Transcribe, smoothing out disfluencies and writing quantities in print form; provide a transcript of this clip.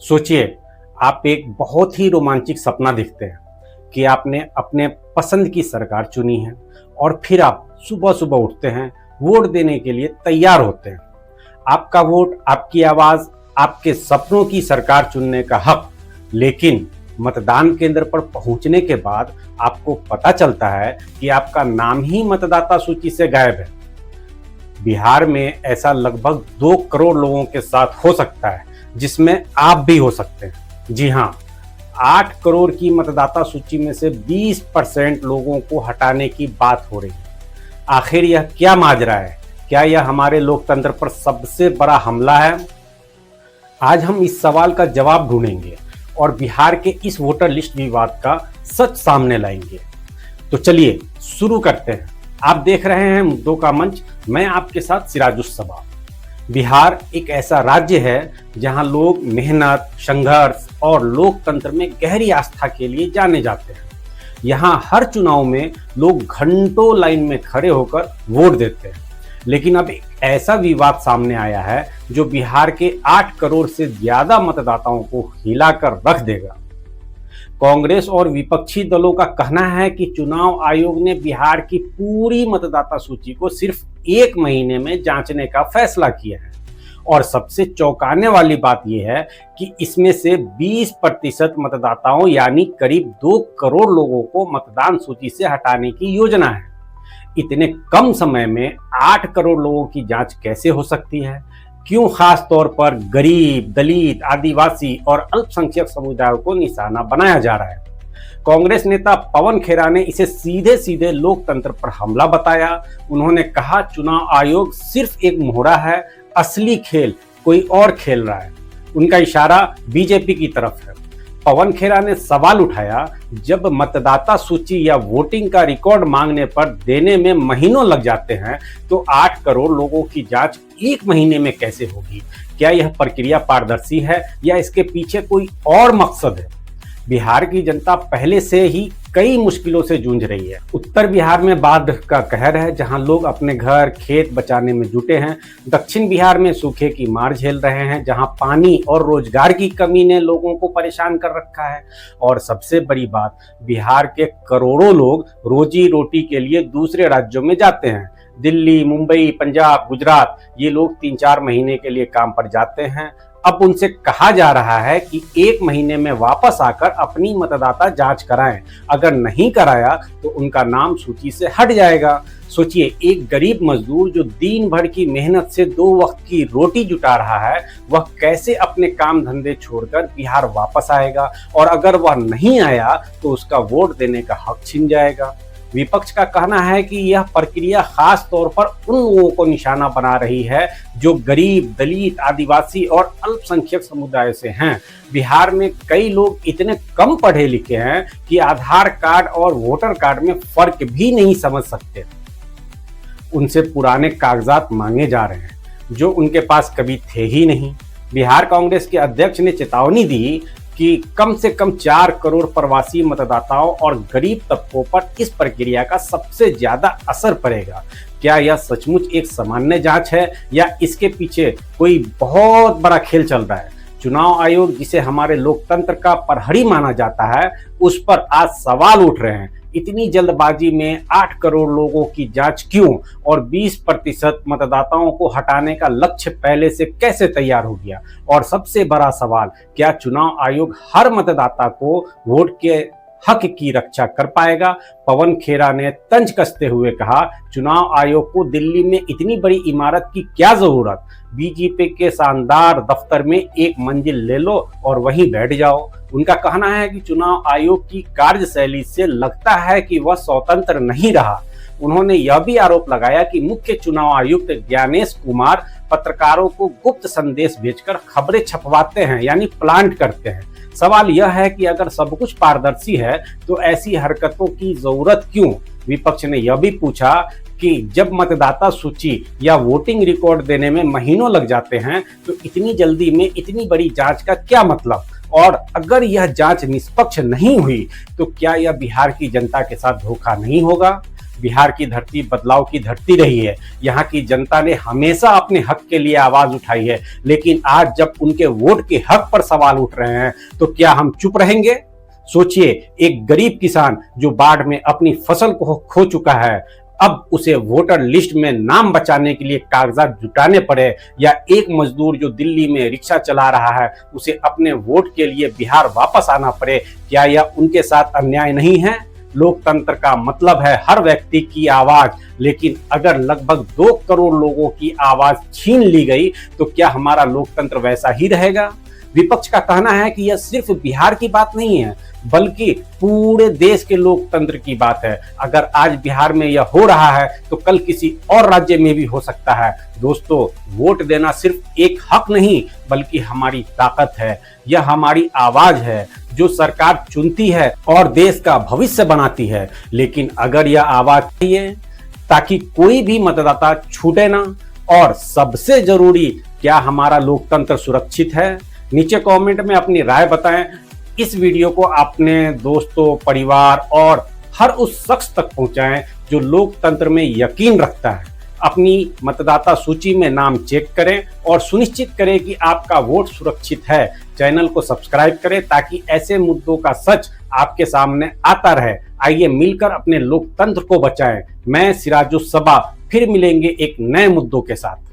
सोचिए, आप एक बहुत ही रोमांचक सपना देखते हैं कि आपने अपने पसंद की सरकार चुनी है और फिर आप सुबह सुबह उठते हैं, वोट देने के लिए तैयार होते हैं। आपका वोट, आपकी आवाज़, आपके सपनों की सरकार चुनने का हक। लेकिन मतदान केंद्र पर पहुंचने के बाद आपको पता चलता है कि आपका नाम ही मतदाता सूची से गायब है। बिहार में ऐसा लगभग 2 करोड़ लोगों के साथ हो सकता है, जिसमें आप भी हो सकते हैं। जी हाँ, 8 करोड़ की मतदाता सूची में से 20% लोगों को हटाने की बात हो रही है। आखिर यह क्या माजरा है? क्या यह हमारे लोकतंत्र पर सबसे बड़ा हमला है? आज हम इस सवाल का जवाब ढूंढेंगे और बिहार के इस वोटर लिस्ट विवाद का सच सामने लाएंगे। तो चलिए शुरू करते हैं। आप देख रहे हैं मुद्दों का मंच, मैं आपके साथ सिराजुस्सबा। बिहार एक ऐसा राज्य है जहां लोग मेहनत, संघर्ष और लोकतंत्र में गहरी आस्था के लिए जाने जाते हैं। यहां हर चुनाव में लोग घंटों लाइन में खड़े होकर वोट देते हैं। लेकिन अब एक ऐसा विवाद सामने आया है जो बिहार के 8 करोड़ से ज्यादा मतदाताओं को हिलाकर रख देगा। कांग्रेस और विपक्षी दलों का कहना है कि चुनाव आयोग ने बिहार की पूरी मतदाता सूची को सिर्फ 1 महीने में जांचने का फैसला किया है। और सबसे चौंकाने वाली बात यह है कि इसमें से 20% मतदाताओं यानी करीब 2 करोड़ लोगों को मतदान सूची से हटाने की योजना है। इतने कम समय में 8 करोड़ लोगों की जांच कैसे हो सकती है? क्यों खास तौर पर गरीब, दलित, आदिवासी और अल्पसंख्यक समुदायों को निशाना बनाया जा रहा है? कांग्रेस नेता पवन खेरा ने इसे सीधे सीधे लोकतंत्र पर हमला बताया। उन्होंने कहा, चुनाव आयोग सिर्फ एक मोहरा है, असली खेल कोई और खेल रहा है। उनका इशारा बीजेपी की तरफ है। पवन खेरा ने सवाल उठाया, जब मतदाता सूची या वोटिंग का रिकॉर्ड मांगने पर देने में महीनों लग जाते हैं, तो 8 करोड़ लोगों की जांच 1 महीने में कैसे होगी? क्या यह प्रक्रिया पारदर्शी है या इसके पीछे कोई और मकसद है? बिहार की जनता पहले से ही कई मुश्किलों से जूझ रही है। उत्तर बिहार में बाढ़ का कहर है, जहां लोग अपने घर, खेत बचाने में जुटे हैं। दक्षिण बिहार में सूखे की मार झेल रहे हैं, जहां पानी और रोजगार की कमी ने लोगों को परेशान कर रखा है। और सबसे बड़ी बात, बिहार के करोड़ों लोग रोजी रोटी के लिए दूसरे राज्यों में जाते हैं। दिल्ली, मुंबई, पंजाब, गुजरात, ये लोग 3-4 महीने के लिए काम पर जाते हैं। अब उनसे कहा जा रहा है कि 1 महीने में वापस आकर अपनी मतदाता जांच कराएं। अगर नहीं कराया तो उनका नाम सूची से हट जाएगा। सोचिए, एक गरीब मजदूर जो दिन भर की मेहनत से 2 वक्त की रोटी जुटा रहा है, वह कैसे अपने काम धंधे छोड़कर बिहार वापस आएगा? और अगर वह नहीं आया तो उसका वोट देने का हक छिन जाएगा। विपक्ष का कहना है कि यह प्रक्रिया खास तौर पर उन लोगों को निशाना बना रही है जो गरीब, दलित, आदिवासी और अल्पसंख्यक समुदाय से हैं। बिहार में कई लोग इतने कम पढ़े लिखे हैं कि आधार कार्ड और वोटर कार्ड में फर्क भी नहीं समझ सकते। उनसे पुराने कागजात मांगे जा रहे हैं जो उनके पास कभी थे ही नहीं। बिहार कांग्रेस के अध्यक्ष ने चेतावनी दी कि कम से कम 4 करोड़ प्रवासी मतदाताओं और गरीब तबकों पर इस प्रक्रिया का सबसे ज्यादा असर पड़ेगा। क्या यह सचमुच एक सामान्य जांच है या इसके पीछे कोई बहुत बड़ा खेल चल रहा है? चुनाव आयोग, जिसे हमारे लोकतंत्र का प्रहरी माना जाता है, उस पर आज सवाल उठ रहे हैं। इतनी जल्दबाजी में 8 करोड़ लोगों की जांच क्यों? और 20% मतदाताओं को हटाने का लक्ष्य पहले से कैसे तैयार हो गया? और सबसे बड़ा सवाल, क्या चुनाव आयोग हर मतदाता को वोट के हक की रक्षा कर पाएगा? पवन खेरा ने तंज कसते हुए कहा, चुनाव आयोग को दिल्ली में इतनी बड़ी इमारत की क्या जरूरत? बीजेपी के शानदार दफ्तर में 1 मंजिल ले लो और वहीं बैठ जाओ। उनका कहना है कि चुनाव आयोग की कार्यशैली से लगता है कि वह स्वतंत्र नहीं रहा। उन्होंने यह भी आरोप लगाया कि मुख्य चुनाव आयुक्त ज्ञानेश कुमार पत्रकारों को गुप्त संदेश भेजकर खबरें छपवाते हैं, यानी प्लांट करते हैं। सवाल यह है कि अगर सब कुछ पारदर्शी है तो ऐसी हरकतों की जरूरत क्यों? विपक्ष ने यह भी पूछा कि जब मतदाता सूची या वोटिंग रिकॉर्ड देने में महीनों लग जाते हैं तो इतनी जल्दी में इतनी बड़ी जांच का क्या मतलब? और अगर यह जांच निष्पक्ष नहीं हुई तो क्या यह बिहार की जनता के साथ धोखा नहीं होगा? बिहार की धरती बदलाव की धरती रही है। यहाँ की जनता ने हमेशा अपने हक के लिए आवाज उठाई है, लेकिन आज जब उनके वोट के हक पर सवाल उठ रहे हैं तो क्या हम चुप रहेंगे? सोचिए, एक गरीब किसान जो बाढ़ में अपनी फसल को खो चुका है, अब उसे वोटर लिस्ट में नाम बचाने के लिए कागजात जुटाने पड़े, या एक मजदूर जो दिल्ली में रिक्शा चला रहा है उसे अपने वोट के लिए बिहार वापस आना पड़े, क्या यह उनके साथ अन्याय नहीं है? लोकतंत्र का मतलब है हर व्यक्ति की आवाज, लेकिन अगर लगभग 2 करोड़ लोगों की आवाज छीन ली गई तो क्या हमारा लोकतंत्र वैसा ही रहेगा? विपक्ष का कहना है कि यह सिर्फ बिहार की बात नहीं है, बल्कि पूरे देश के लोकतंत्र की बात है। अगर आज बिहार में यह हो रहा है तो कल किसी और राज्य में भी हो सकता है। दोस्तों, वोट देना सिर्फ एक हक नहीं बल्कि हमारी ताकत है। यह हमारी आवाज है जो सरकार चुनती है और देश का भविष्य बनाती है। लेकिन अगर यह आवाज चाहिए ताकि कोई भी मतदाता छूटे ना, और सबसे जरूरी, क्या हमारा लोकतंत्र सुरक्षित है? नीचे कमेंट में अपनी राय बताएं। इस वीडियो को अपने दोस्तों, परिवार और हर उस शख्स तक पहुंचाएं जो लोकतंत्र में यकीन रखता है। अपनी मतदाता सूची में नाम चेक करें और सुनिश्चित करें कि आपका वोट सुरक्षित है। चैनल को सब्सक्राइब करें ताकि ऐसे मुद्दों का सच आपके सामने आता रहे। आइए मिलकर अपने लोकतंत्र को बचाएं। मैं सिराजुस सबा, फिर मिलेंगे एक नए मुद्दों के साथ।